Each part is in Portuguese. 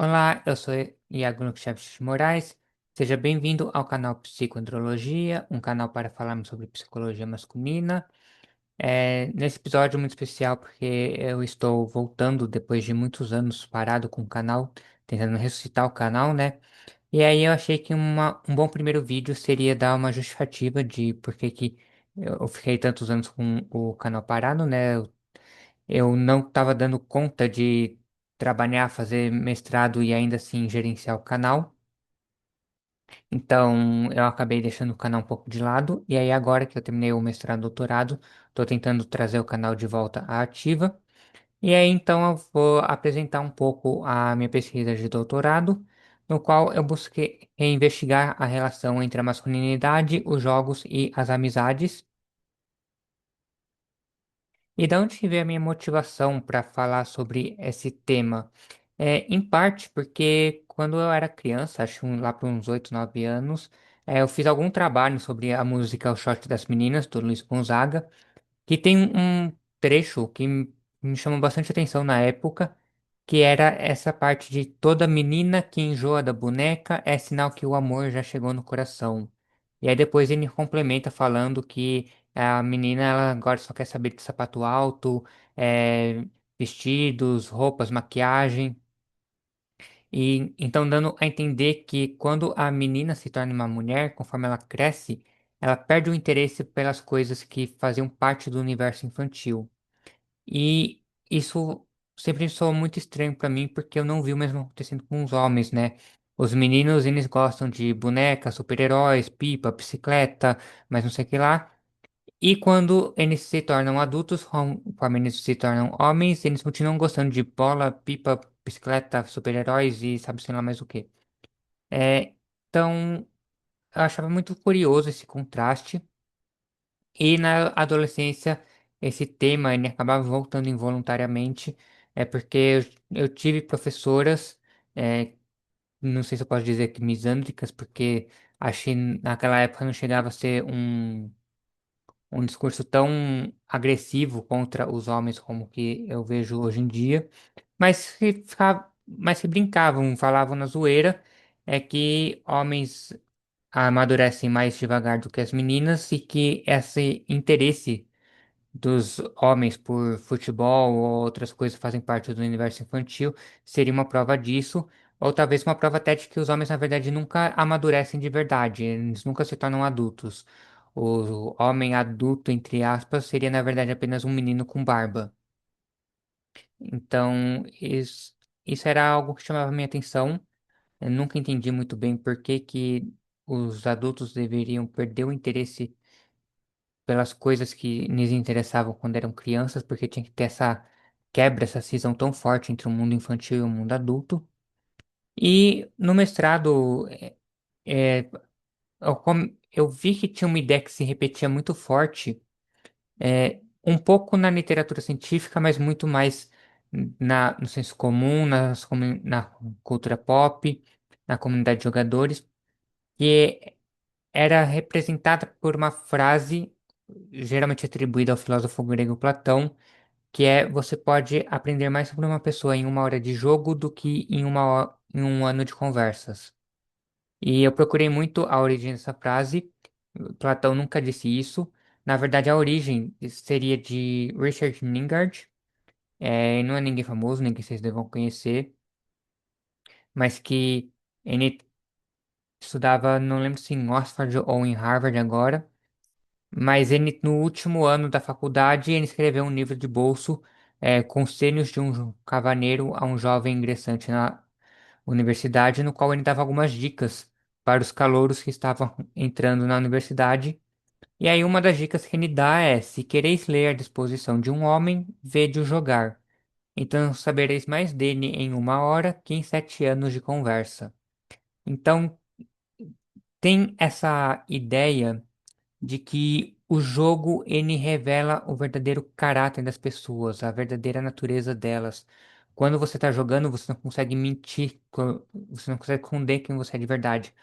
Olá, eu sou Iago Lucas Chaves de Moraes. Seja bem-vindo ao canal Psicoandrologia, um canal para falarmos sobre psicologia masculina. Nesse episódio muito especial porque eu estou voltando depois de muitos anos parado com o canal, tentando ressuscitar o canal, né? E aí eu achei que um bom primeiro vídeo seria dar uma justificativa de por que que eu fiquei tantos anos com o canal parado, né? Eu não estava dando conta de trabalhar, fazer mestrado e ainda assim gerenciar o canal. Então eu acabei deixando o canal um pouco de lado. E aí, agora que eu terminei o mestrado e doutorado, estou tentando trazer o canal de volta à ativa. E aí, então, eu vou apresentar um pouco a minha pesquisa de doutorado, no qual eu busquei investigar a relação entre a masculinidade, os jogos e as amizades. E da onde que veio a minha motivação para falar sobre esse tema? Em parte porque quando eu era criança, acho lá por uns 8, 9 anos, eu fiz algum trabalho sobre a música O Shot das Meninas, do Luiz Gonzaga, que tem um trecho que me chamou bastante atenção na época, que era essa parte de toda menina que enjoa da boneca é sinal que o amor já chegou no coração. E aí depois ele complementa falando que a menina ela agora só quer saber de sapato alto, vestidos, roupas, maquiagem. E então dando a entender que quando a menina se torna uma mulher, conforme ela cresce, ela perde o interesse pelas coisas que faziam parte do universo infantil. E isso sempre soou muito estranho pra mim, porque eu não vi o mesmo acontecendo com os homens, né? Os meninos, eles gostam de bonecas, super-heróis, pipa, bicicleta, mas não sei o que lá. E quando eles se tornam adultos, conforme eles se tornam homens, eles continuam gostando de bola, pipa, bicicleta, super-heróis e sabe-se lá mais o quê. É, então, eu achava muito curioso esse contraste. E na adolescência, esse tema ele acabava voltando involuntariamente, porque eu tive professoras, é, não sei se eu posso dizer que misândricas, porque achei naquela época não chegava a ser um discurso tão agressivo contra os homens como que eu vejo hoje em dia, mas que brincavam, falavam na zoeira, é que homens amadurecem mais devagar do que as meninas e que esse interesse dos homens por futebol ou outras coisas que fazem parte do universo infantil seria uma prova disso, ou talvez uma prova até de que os homens, na verdade, nunca amadurecem de verdade, eles nunca se tornam adultos. O homem adulto, entre aspas, seria, na verdade, apenas um menino com barba. Então, isso era algo que chamava minha atenção. Eu nunca entendi muito bem por que que os adultos deveriam perder o interesse pelas coisas que lhes interessavam quando eram crianças, porque tinha que ter essa quebra, essa cisão tão forte entre o mundo infantil e o mundo adulto. E no mestrado, é, eu vi que tinha uma ideia que se repetia muito forte, um pouco na literatura científica, mas muito mais no senso comum, na cultura pop, na comunidade de jogadores, que era representada por uma frase geralmente atribuída ao filósofo grego Platão, que é você pode aprender mais sobre uma pessoa em uma hora de jogo do que em um ano de conversas. E eu procurei muito a origem dessa frase. Platão nunca disse isso. Na verdade, a origem seria de Richard Lingard. Não é ninguém famoso, nem que vocês devam conhecer, mas que ele estudava, não lembro se em Oxford ou em Harvard agora. Mas ele, no último ano da faculdade, ele escreveu um livro de bolso, Conselhos de um Cavaneiro a um Jovem Ingressante na Universidade, no qual ele dava algumas dicas para os calouros que estavam entrando na universidade. E aí, uma das dicas que ele dá é: se quereis ler a disposição de um homem, vede-o jogar. Então sabereis mais dele em uma hora que em 7 anos de conversa. Então, tem essa ideia de que o jogo ele revela o verdadeiro caráter das pessoas, a verdadeira natureza delas. Quando você está jogando, você não consegue mentir, você não consegue esconder quem você é de verdade.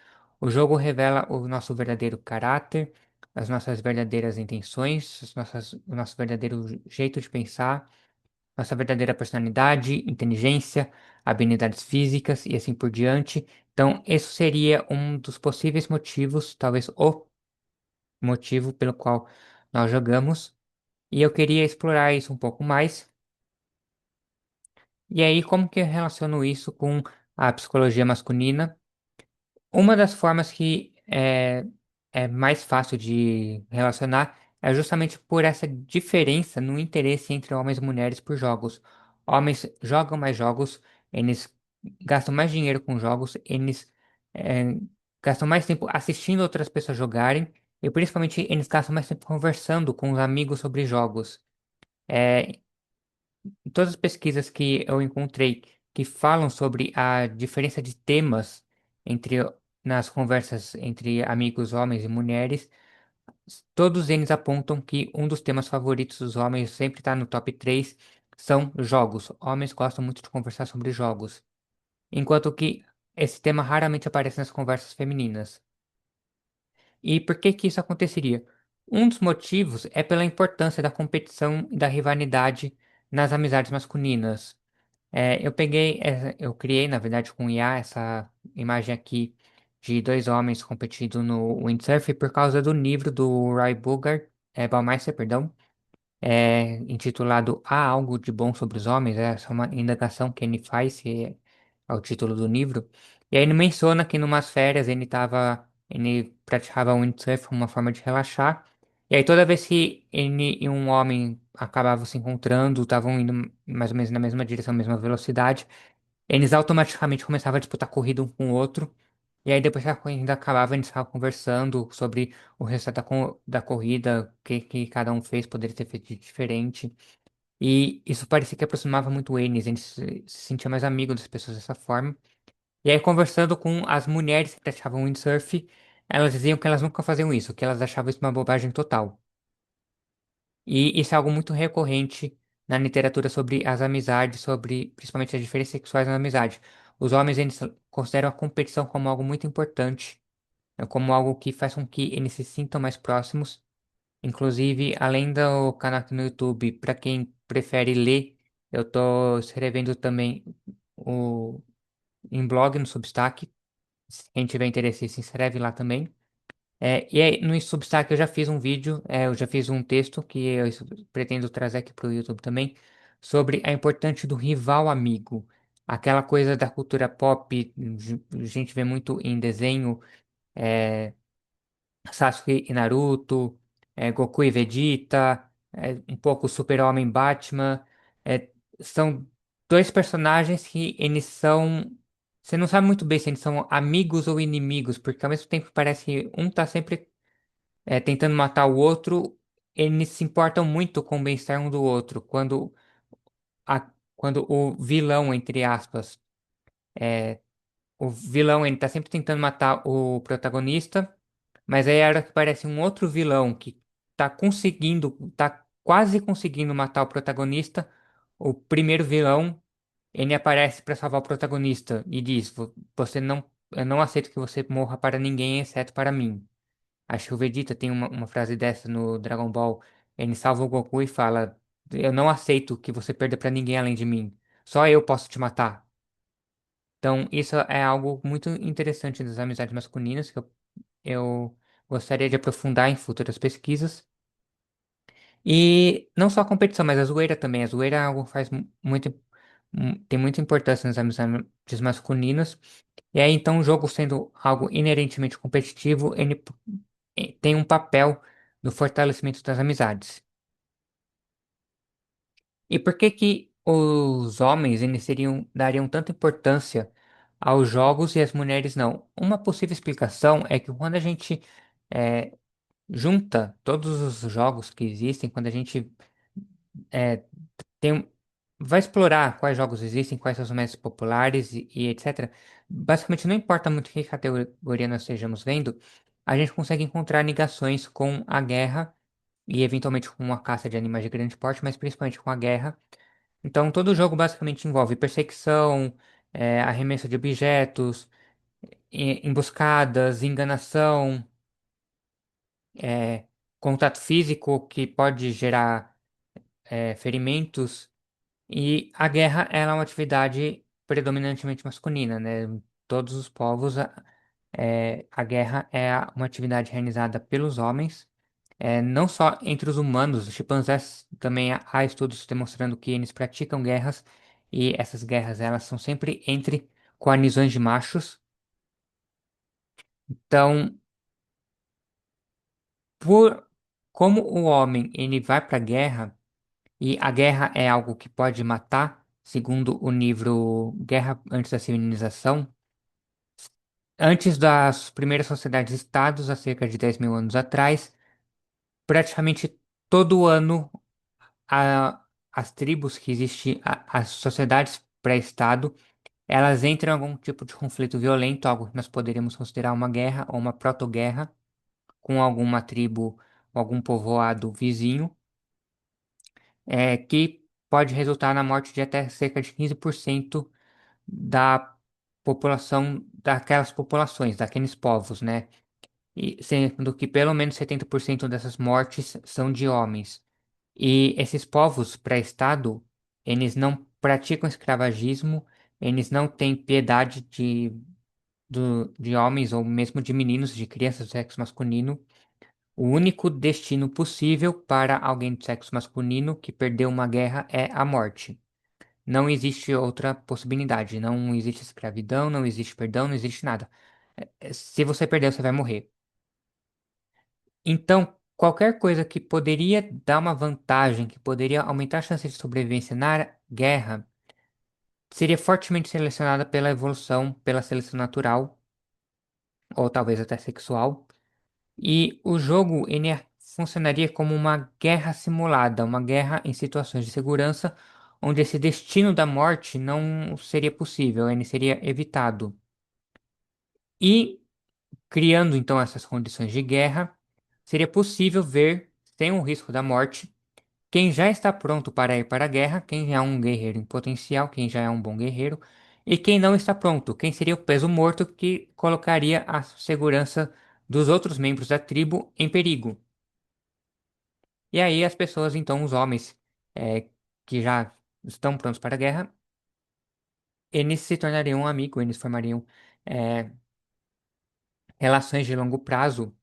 O jogo revela o nosso verdadeiro caráter, as nossas verdadeiras intenções, o nosso verdadeiro jeito de pensar. nossa verdadeira personalidade, inteligência, habilidades físicas e assim por diante. Então, esse seria um dos possíveis motivos, talvez o motivo pelo qual nós jogamos. E eu queria explorar isso um pouco mais. E aí, como que eu relaciono isso com a psicologia masculina? Uma das formas que é mais fácil de relacionar é justamente por essa diferença no interesse entre homens e mulheres por jogos. Homens jogam mais jogos, eles gastam mais dinheiro com jogos, eles é, gastam mais tempo assistindo outras pessoas jogarem e principalmente eles gastam mais tempo conversando com os amigos sobre jogos. É, todas as pesquisas que eu encontrei que falam sobre a diferença de temas entre nas conversas entre amigos homens e mulheres, todos eles apontam que um dos temas favoritos dos homens sempre está no top 3 são jogos. Homens gostam muito de conversar sobre jogos, enquanto que esse tema raramente aparece nas conversas femininas. E por que que isso aconteceria? Um dos motivos é pela importância da competição e da rivalidade nas amizades masculinas. Eu criei, na verdade, com IA essa imagem aqui de dois homens competindo no windsurf por causa do livro do Roy Baumeister, perdão, intitulado Há Algo de Bom sobre os Homens. Essa é uma indagação que ele faz, que é o título do livro. E aí ele menciona que numas férias ele praticava windsurf como uma forma de relaxar. E aí toda vez que ele e um homem acabavam se encontrando, estavam indo mais ou menos na mesma direção, mesma velocidade, eles automaticamente começavam a disputar corrida um com o outro. E aí depois que a corrida acabava, eles ficavam conversando sobre o resultado da corrida, o que cada um fez, poderia ter feito de diferente. E isso parecia que aproximava muito eles se sentiam mais amigos das pessoas dessa forma. E aí, conversando com as mulheres que praticavam windsurf, elas diziam que elas nunca faziam isso, que elas achavam isso uma bobagem total. E isso é algo muito recorrente na literatura sobre as amizades, sobre principalmente as diferenças sexuais na amizade. Os homens, eles consideram a competição como algo muito importante, como algo que faz com que eles se sintam mais próximos. Inclusive, além do canal aqui no YouTube, para quem prefere ler, eu estou escrevendo também o, em blog no Substack. Se quem tiver interesse, se inscreve lá também. E aí, no Substack eu já fiz um vídeo, eu já fiz um texto que eu pretendo trazer aqui para o YouTube também, sobre a importância do rival amigo. Aquela coisa da cultura pop, a gente vê muito em desenho, é, Sasuke e Naruto, Goku e Vegeta, um pouco Super-Homem e Batman. São dois personagens que eles são. Você não sabe muito bem se eles são amigos ou inimigos, porque ao mesmo tempo parece que um tá sempre tentando matar o outro, eles se importam muito com o bem-estar um do outro. Quando o vilão, entre aspas, é, o vilão ele tá sempre tentando matar o protagonista. Mas aí a hora que aparece um outro vilão que tá quase conseguindo matar o protagonista, o primeiro vilão, ele aparece para salvar o protagonista e diz: Você não, eu não aceito que você morra para ninguém exceto para mim." Acho que o Vegeta tem uma frase dessa no Dragon Ball. Ele salva o Goku e fala: Eu não aceito que você perda para ninguém além de mim. Só eu posso te matar. Então, isso é algo muito interessante das amizades masculinas que eu gostaria de aprofundar em futuras pesquisas. E não só a competição, mas a zoeira também. A zoeira é algo que tem muita importância nas amizades masculinas. E aí, então, o jogo sendo algo inerentemente competitivo, tem um papel no fortalecimento das amizades. E por que que os homens dariam tanta importância aos jogos e as mulheres não? Uma possível explicação é que quando a gente eh, junta todos os jogos que existem, quando a gente é, tem, vai explorar quais jogos existem, quais são os mais populares e etc. Basicamente, não importa muito que categoria nós estejamos vendo, a gente consegue encontrar ligações com a guerra e eventualmente com a caça de animais de grande porte, mas principalmente com a guerra. Então, todo jogo basicamente envolve perseguição, arremesso de objetos, emboscadas, enganação, é, contato físico que pode gerar ferimentos. E a guerra, ela é uma atividade predominantemente masculina, né? Em todos os povos, a guerra é uma atividade realizada pelos homens, não só entre os humanos, os chimpanzés também há estudos demonstrando que eles praticam guerras, e essas guerras, elas são sempre entre coalizões de machos. Então, por como o homem ele vai para a guerra, e a guerra é algo que pode matar, segundo o livro Guerra Antes da Civilização. Antes das primeiras sociedades-estados, há cerca de 10 mil anos atrás, praticamente todo ano a- as tribos que existem, as sociedades pré-estado, elas entram em algum tipo de conflito violento, algo que nós poderíamos considerar uma guerra ou uma proto-guerra com alguma tribo ou algum povoado vizinho, que pode resultar na morte de até cerca de 15% da população daquelas populações, daqueles povos, né? E sendo que pelo menos 70% dessas mortes são de homens. E esses povos pré-estado, eles não praticam escravagismo, eles não têm piedade de homens ou mesmo de meninos, de crianças do sexo masculino. O único destino possível para alguém do sexo masculino que perdeu uma guerra é a morte. Não existe outra possibilidade. Não existe escravidão, não existe perdão, não existe nada. Se você perder, você vai morrer. Então, qualquer coisa que poderia dar uma vantagem, que poderia aumentar a chance de sobrevivência na guerra, seria fortemente selecionada pela evolução, pela seleção natural, ou talvez até sexual. E o jogo funcionaria como uma guerra simulada, uma guerra em situações de segurança, onde esse destino da morte não seria possível, ele seria evitado. E criando então essas condições de guerra, seria possível ver, sem o risco da morte, quem já está pronto para ir para a guerra, quem é um guerreiro em potencial, quem já é um bom guerreiro, e quem não está pronto, quem seria o peso morto que colocaria a segurança dos outros membros da tribo em perigo. E aí as pessoas, então, os homens que já estão prontos para a guerra, eles se tornariam um amigo, eles formariam eh, relações de longo prazo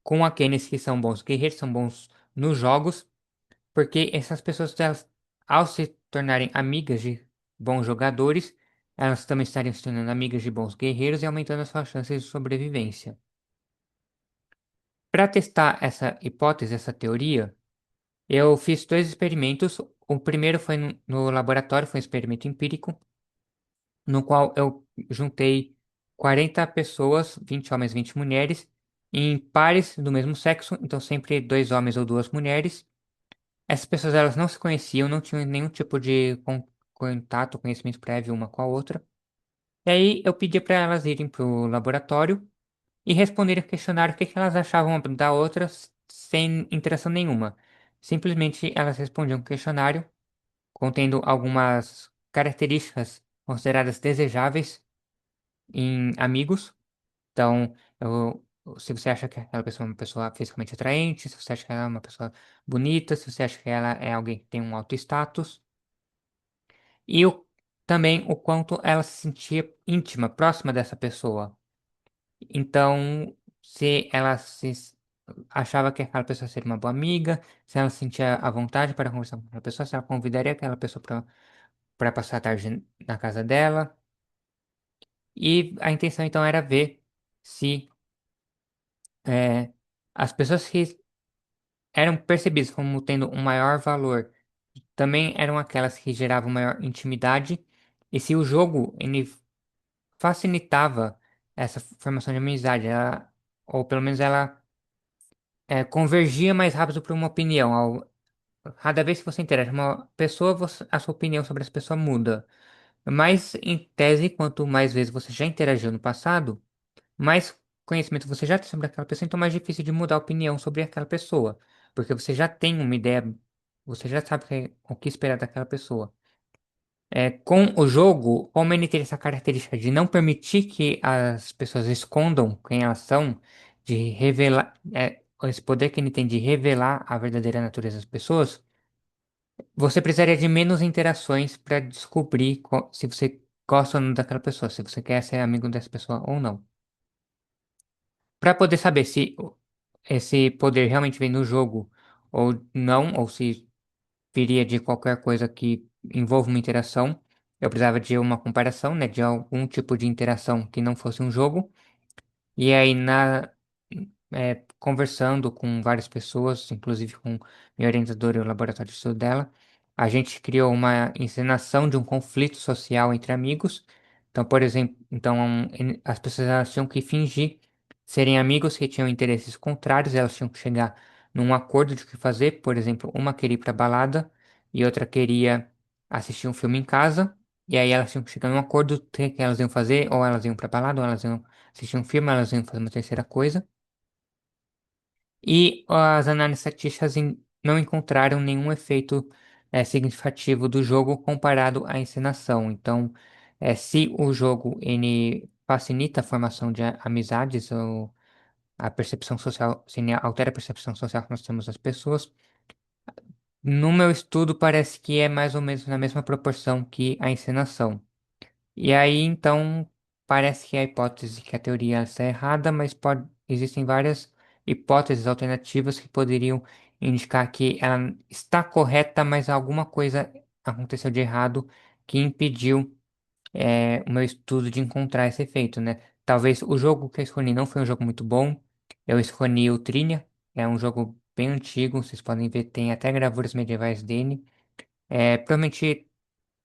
com aqueles que são bons guerreiros, são bons nos jogos, porque essas pessoas, elas, ao se tornarem amigas de bons jogadores, elas também estariam se tornando amigas de bons guerreiros e aumentando as suas chances de sobrevivência. Para testar essa hipótese, essa teoria, eu fiz dois experimentos. O primeiro foi no laboratório, foi um experimento empírico, no qual eu juntei 40 pessoas, 20 homens, 20 mulheres, em pares do mesmo sexo, então sempre dois homens ou duas mulheres. Essas pessoas elas não se conheciam, não tinham nenhum tipo de contato, conhecimento prévio uma com a outra. E aí eu pedi para elas irem para o laboratório e responderem o questionário o que elas achavam da outra sem interação nenhuma. Simplesmente elas respondiam o questionário contendo algumas características consideradas desejáveis em amigos. Então, se você acha que aquela pessoa é uma pessoa fisicamente atraente, se você acha que ela é uma pessoa bonita, se você acha que ela é alguém que tem um alto status, e também o quanto ela se sentia íntima, próxima dessa pessoa. Então, se ela se achava que aquela pessoa seria uma boa amiga, se ela sentia à vontade para conversar com aquela pessoa, se ela convidaria aquela pessoa para passar a tarde na casa dela. E a intenção então era ver se é, as pessoas que eram percebidas como tendo um maior valor também eram aquelas que geravam maior intimidade, e se o jogo ele facilitava essa formação de amizade, ou pelo menos ela convergia mais rápido para uma opinião. Cada vez que você interage com uma pessoa, a sua opinião sobre essa pessoa muda. Mas, em tese, quanto mais vezes você já interagiu no passado, mais conhecimento você já tem sobre aquela pessoa, então mais difícil de mudar a opinião sobre aquela pessoa. Porque você já tem uma ideia, você já sabe o que esperar daquela pessoa. Com o jogo, como ele tem essa característica de não permitir que as pessoas escondam quem elas são, de revelar, esse poder que ele tem de revelar a verdadeira natureza das pessoas, Você precisaria de menos interações para descobrir se você gosta ou não daquela pessoa, se você quer ser amigo dessa pessoa ou não. Para poder saber se esse poder realmente vem no jogo ou não, ou se viria de qualquer coisa que envolva uma interação, eu precisava de uma comparação, né, de algum tipo de interação que não fosse um jogo. E aí, conversando com várias pessoas, inclusive com minha orientadora e o laboratório de estudo dela, a gente criou uma encenação de um conflito social entre amigos. Então, por exemplo, as pessoas elas tinham que fingir serem amigos que tinham interesses contrários, elas tinham que chegar num acordo de o que fazer. Por exemplo, uma queria ir para balada e outra queria assistir um filme em casa. E aí elas tinham que chegar num acordo do que elas iam fazer, ou elas iam para balada, ou elas iam assistir um filme, elas iam fazer uma terceira coisa. E as análises estatísticas não encontraram nenhum efeito significativo do jogo comparado à encenação. Então, se o jogo ele facilita a formação de amizades ou a percepção social, se ele altera a percepção social que nós temos das pessoas, no meu estudo parece que é mais ou menos na mesma proporção que a encenação. E aí, então, parece que a hipótese que a teoria está errada, mas existem várias hipóteses alternativas que poderiam indicar que ela está correta, mas alguma coisa aconteceu de errado que impediu, o meu estudo de encontrar esse efeito, né? Talvez o jogo que eu escolhi não foi um jogo muito bom. Eu escolhi o Trinia, é um jogo bem antigo, vocês podem ver, tem até gravuras medievais dele. Provavelmente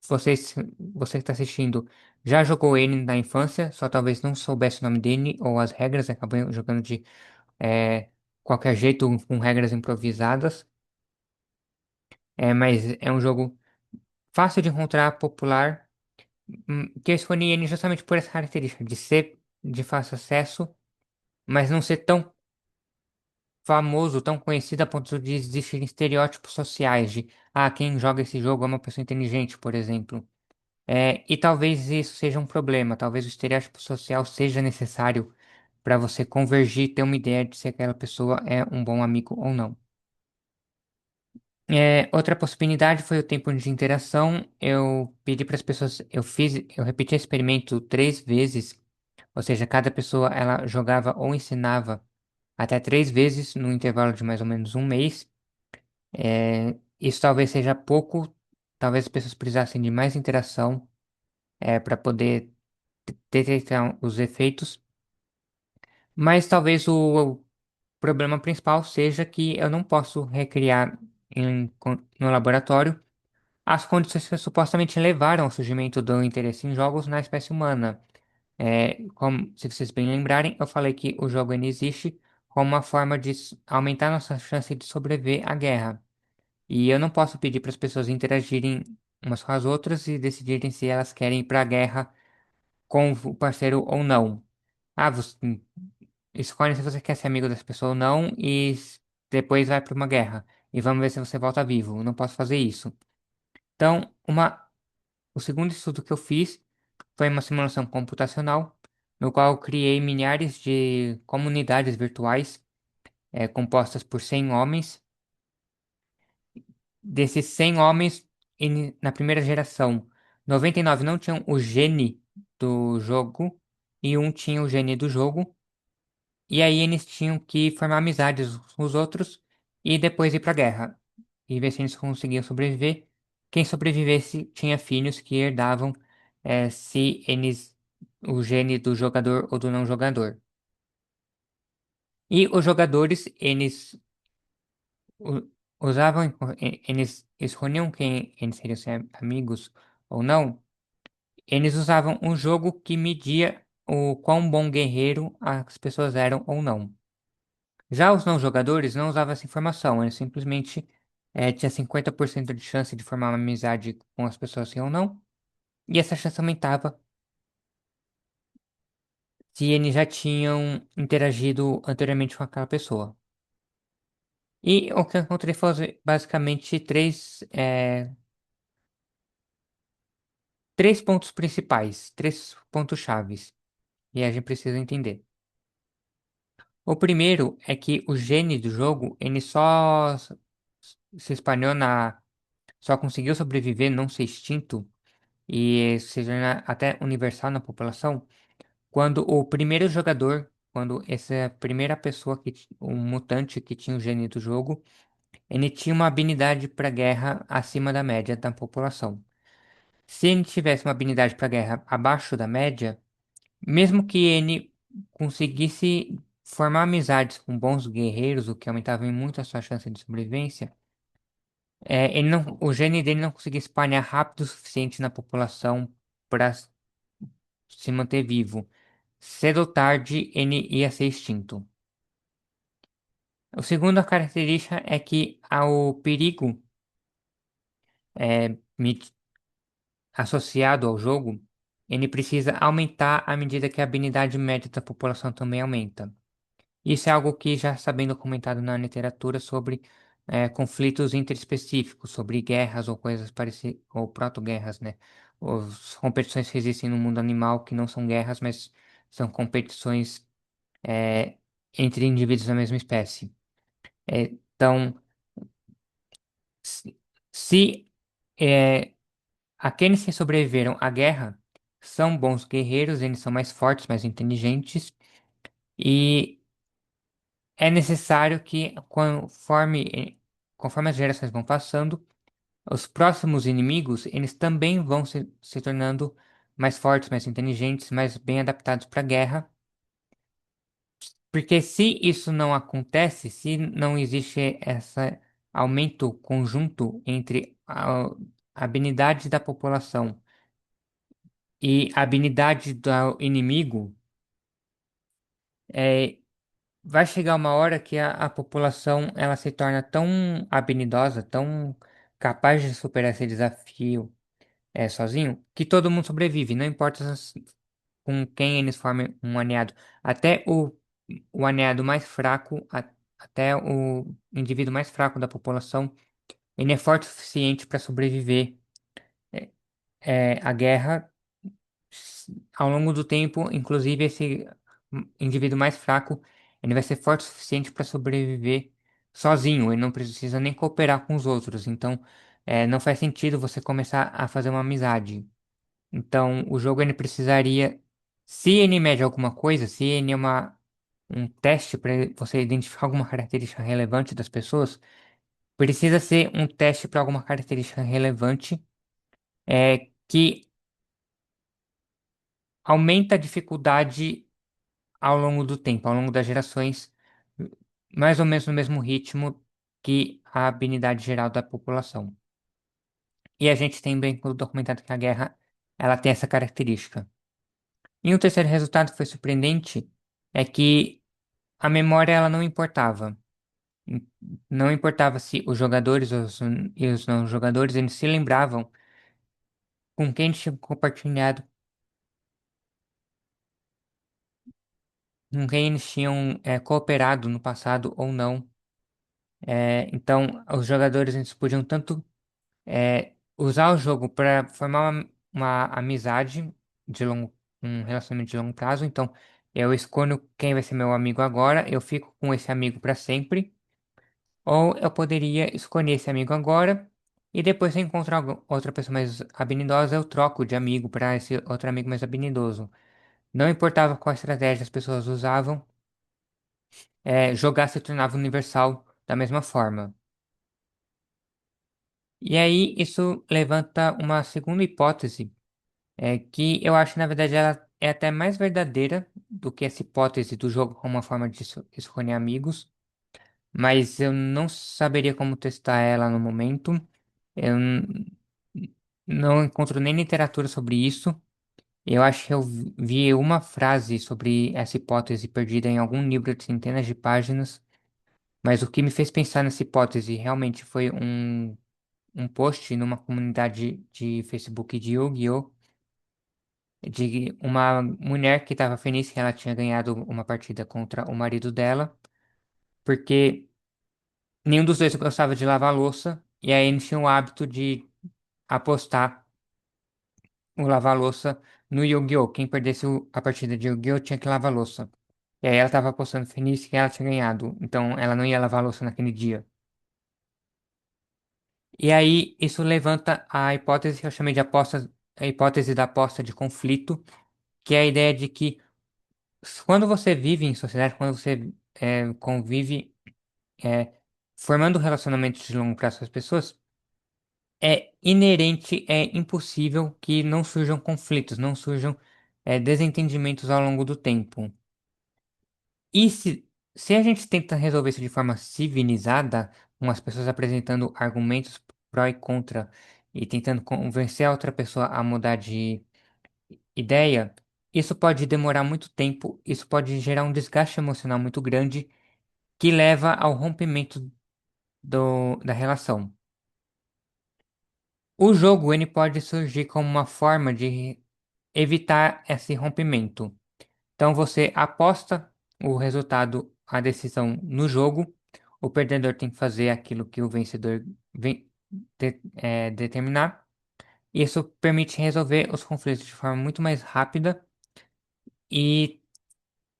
você que está assistindo já jogou ele na infância, só talvez não soubesse o nome dele ou as regras, acabou jogando de é, qualquer jeito com regras improvisadas. Mas é um jogo fácil de encontrar, popular, que eu escolhi ele justamente por essa característica de ser de fácil acesso, mas não ser tão famoso, tão conhecido a ponto de existirem estereótipos sociais de quem joga esse jogo é uma pessoa inteligente, por exemplo. E talvez isso seja um problema, talvez o estereótipo social seja necessário para você convergir e ter uma ideia de se aquela pessoa é um bom amigo ou não. Outra possibilidade foi o tempo de interação. Eu pedi para as pessoas, eu repeti o experimento 3 vezes, ou seja, cada pessoa ela jogava ou ensinava até 3 vezes no intervalo de mais ou menos um mês. Isso talvez seja pouco, talvez as pessoas precisassem de mais interação para poder detectar os efeitos. Mas talvez o problema principal seja que eu não posso recriar no laboratório as condições que supostamente levaram ao surgimento do interesse em jogos na espécie humana. Como, se vocês bem lembrarem, eu falei que o jogo ainda existe como uma forma de aumentar nossa chance de sobreviver à guerra. E eu não posso pedir para as pessoas interagirem umas com as outras e decidirem se elas querem ir para a guerra com o parceiro ou não. Você escolhe se você quer ser amigo dessa pessoa ou não e depois vai para uma guerra. E vamos ver se você volta vivo. Eu não posso fazer isso. Então, o segundo estudo que eu fiz foi uma simulação computacional, no qual eu criei milhares de comunidades virtuais, compostas por 100 homens. Desses 100 homens, na primeira geração, 99 não tinham o gene do jogo e um tinha o gene do jogo. E aí eles tinham que formar amizades uns com os outros e depois ir pra guerra. E ver se eles conseguiam sobreviver. Quem sobrevivesse tinha filhos que herdavam se eles o gene do jogador ou do não jogador. E os jogadores, eles usavam, eles escolhiam quem eles seriam ser amigos ou não. Eles usavam um jogo que media o quão bom guerreiro as pessoas eram ou não. Já os não jogadores não usavam essa informação, eles simplesmente tinha 50% de chance de formar uma amizade com as pessoas sim ou não, e essa chance aumentava se eles já tinham interagido anteriormente com aquela pessoa. E o que eu encontrei foi basicamente três pontos principais, três pontos chaves, e a gente precisa entender. O primeiro é que o gene do jogo, ele só se espalhou só conseguiu sobreviver, não ser extinto e se tornar até universal na população, quando o primeiro jogador, quando essa primeira pessoa o mutante que tinha o gene do jogo, ele tinha uma habilidade para guerra acima da média da população. Se ele tivesse uma habilidade para guerra abaixo da média, mesmo que ele conseguisse formar amizades com bons guerreiros, o que aumentava em muito a sua chance de sobrevivência, ele não, o gene dele não conseguia espalhar rápido o suficiente na população para se manter vivo. Cedo ou tarde, ele ia ser extinto. A segunda característica é que ao perigo associado ao jogo, ele precisa aumentar à medida que a habilidade média da população também aumenta. Isso é algo que já está bem documentado na literatura sobre conflitos interespecíficos, sobre guerras ou coisas parecidas, ou proto-guerras, né? As competições que existem no mundo animal que não são guerras, mas são competições eh, entre indivíduos da mesma espécie. Então, se, se aqueles que sobreviveram à guerra são bons guerreiros, eles são mais fortes, mais inteligentes, e é necessário que, conforme as gerações vão passando, os próximos inimigos, eles também vão se tornando mais fortes, mais inteligentes, mais bem adaptados para a guerra. Porque se isso não acontece, se não existe esse aumento conjunto entre a habilidade da população e a habilidade do inimigo, é, vai chegar uma hora que a população ela se torna tão habilidosa, tão capaz de superar esse desafio sozinho, que todo mundo sobrevive, não importa com quem eles formem um aliado. Até o aliado mais fraco, até o indivíduo mais fraco da população, ele é forte o suficiente para sobreviver à guerra ao longo do tempo, inclusive esse indivíduo mais fraco, ele vai ser forte o suficiente para sobreviver sozinho, ele não precisa nem cooperar com os outros. Então, não faz sentido você começar a fazer uma amizade. Então, o jogo ele precisaria, se ele mede alguma coisa, se ele é um teste para você identificar alguma característica relevante das pessoas, precisa ser um teste para alguma característica relevante que aumenta a dificuldade ao longo do tempo, ao longo das gerações, mais ou menos no mesmo ritmo que a habilidade geral da população. E a gente tem bem documentado que a guerra, ela tem essa característica. E um terceiro resultado que foi surpreendente é que a memória ela não importava. N- Não importava se os jogadores e os não jogadores eles se lembravam com quem eles tinham compartilhado, com quem eles tinham cooperado no passado ou não. Então, os jogadores eles podiam tanto usar o jogo para formar uma amizade um relacionamento de longo prazo. Então, eu escolho quem vai ser meu amigo agora, eu fico com esse amigo para sempre. Ou eu poderia escolher esse amigo agora e depois se eu encontrar outra pessoa mais habilidosa, eu troco de amigo para esse outro amigo mais habilidoso. Não importava qual estratégia as pessoas usavam, jogar se tornava universal da mesma forma. E aí isso levanta uma segunda hipótese, que eu acho, na verdade, ela é até mais verdadeira do que essa hipótese do jogo como uma forma de escolher amigos, mas eu não saberia como testar ela no momento. Eu não encontro nem literatura sobre isso. Eu acho que eu vi uma frase sobre essa hipótese perdida em algum livro de centenas de páginas, mas o que me fez pensar nessa hipótese realmente foi um post numa comunidade de Facebook de Yu-Gi-Oh! De uma mulher que estava feliz que ela tinha ganhado uma partida contra o marido dela, porque nenhum dos dois gostava de lavar louça, e aí eles tinham o hábito de apostar o lava-louça no Yu-Gi-Oh! Quem perdesse a partida de Yu-Gi-Oh! Tinha que lavar a louça. E aí ela tava apostando feliz que ela tinha ganhado. Então ela não ia lavar a louça naquele dia. E aí isso levanta a hipótese que eu chamei de aposta, a hipótese da aposta de conflito, que é a ideia de que quando você vive em sociedade, quando você convive é, formando relacionamentos de longo prazo com as pessoas, é inerente, é impossível que não surjam conflitos, não surjam desentendimentos ao longo do tempo. E se a gente tenta resolver isso de forma civilizada, com as pessoas apresentando argumentos pró e contra e tentando convencer a outra pessoa a mudar de ideia, isso pode demorar muito tempo, isso pode gerar um desgaste emocional muito grande que leva ao rompimento da relação. O jogo ele pode surgir como uma forma de evitar esse rompimento. Então você aposta o resultado, a decisão no jogo. O perdedor tem que fazer aquilo que o vencedor determinar. Isso permite resolver os conflitos de forma muito mais rápida e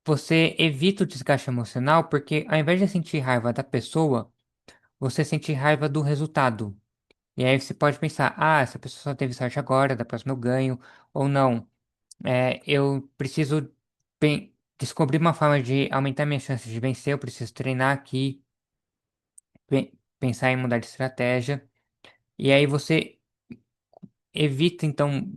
você evita o desgaste emocional, porque ao invés de sentir raiva da pessoa, você sente raiva do resultado. E aí você pode pensar, ah, essa pessoa só teve sorte agora, da próxima eu ganho, ou não. Eu preciso descobrir uma forma de aumentar minhas chances de vencer, eu preciso treinar aqui, pensar em mudar de estratégia. E aí você evita, então,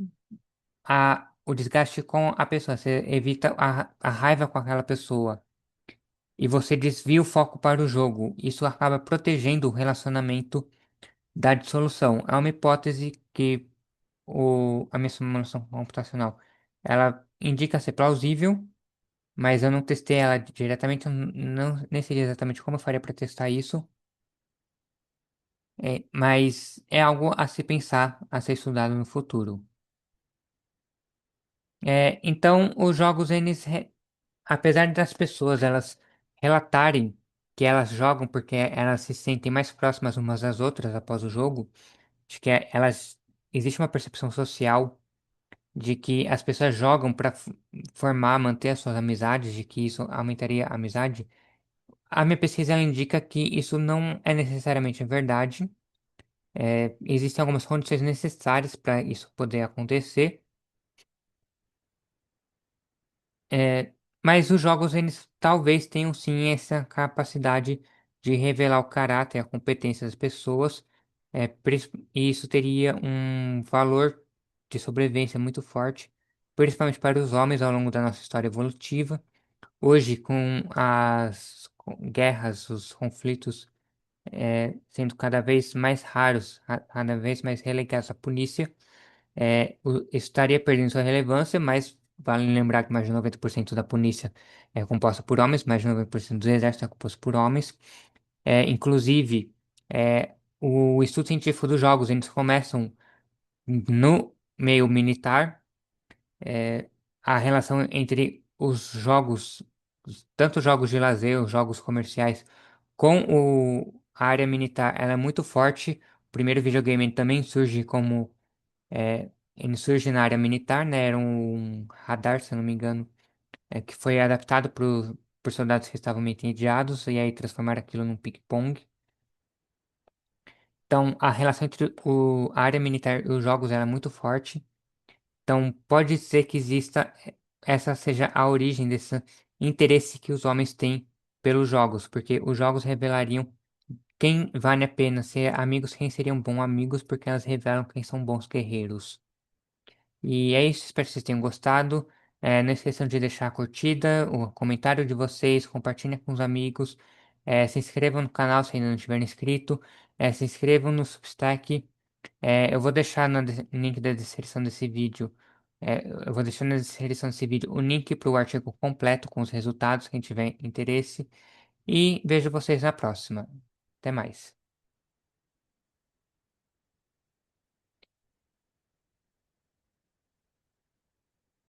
o desgaste com a pessoa, você evita a raiva com aquela pessoa. E você desvia o foco para o jogo. Isso acaba protegendo o relacionamento da dissolução. É uma hipótese que a minha simulação computacional ela indica ser plausível, mas eu não testei ela diretamente, eu não nem sei exatamente como eu faria para testar isso. Mas é algo a se pensar, a ser estudado no futuro. Então, os jogos, apesar das pessoas elas relatarem que elas jogam porque elas se sentem mais próximas umas das outras após o jogo, acho que existe uma percepção social de que as pessoas jogam para formar, manter as suas amizades, de que isso aumentaria a amizade. A minha pesquisa ela indica que isso não é necessariamente verdade. Existem algumas condições necessárias para isso poder acontecer. É, mas os jogos, eles talvez tenham sim essa capacidade de revelar o caráter, a competência das pessoas, e isso teria um valor de sobrevivência muito forte, principalmente para os homens ao longo da nossa história evolutiva. Hoje, com as guerras, os conflitos sendo cada vez mais raros, cada vez mais relegados à polícia, estaria perdendo sua relevância, mas vale lembrar que mais de 90% da polícia é composta por homens, mais de 90% do exército é composto por homens. Inclusive, o estudo científico dos jogos, eles começam no meio militar, é, a relação entre os jogos, tanto jogos de lazer, os jogos comerciais, com a área militar, ela é muito forte. O primeiro videogame ele também surge como ele surge na área militar, né? Era um radar, se eu não me engano, que foi adaptado por soldados que estavam meio entediados e aí transformaram aquilo num ping-pong. Então, a relação entre a área militar e os jogos era muito forte. Então, pode ser que exista, essa seja a origem desse interesse que os homens têm pelos jogos, porque os jogos revelariam quem vale a pena ser amigos, quem seriam bons amigos, porque elas revelam quem são bons guerreiros. E é isso, espero que vocês tenham gostado. Não esqueçam de deixar a curtida, o comentário de vocês, compartilhem com os amigos. Se inscrevam no canal se ainda não tiverem inscrito. Se inscrevam no Substack. Eu vou deixar no link da descrição desse vídeo. Eu vou deixar na descrição desse vídeo o link para o artigo completo com os resultados, quem tiver interesse. E vejo vocês na próxima. Até mais.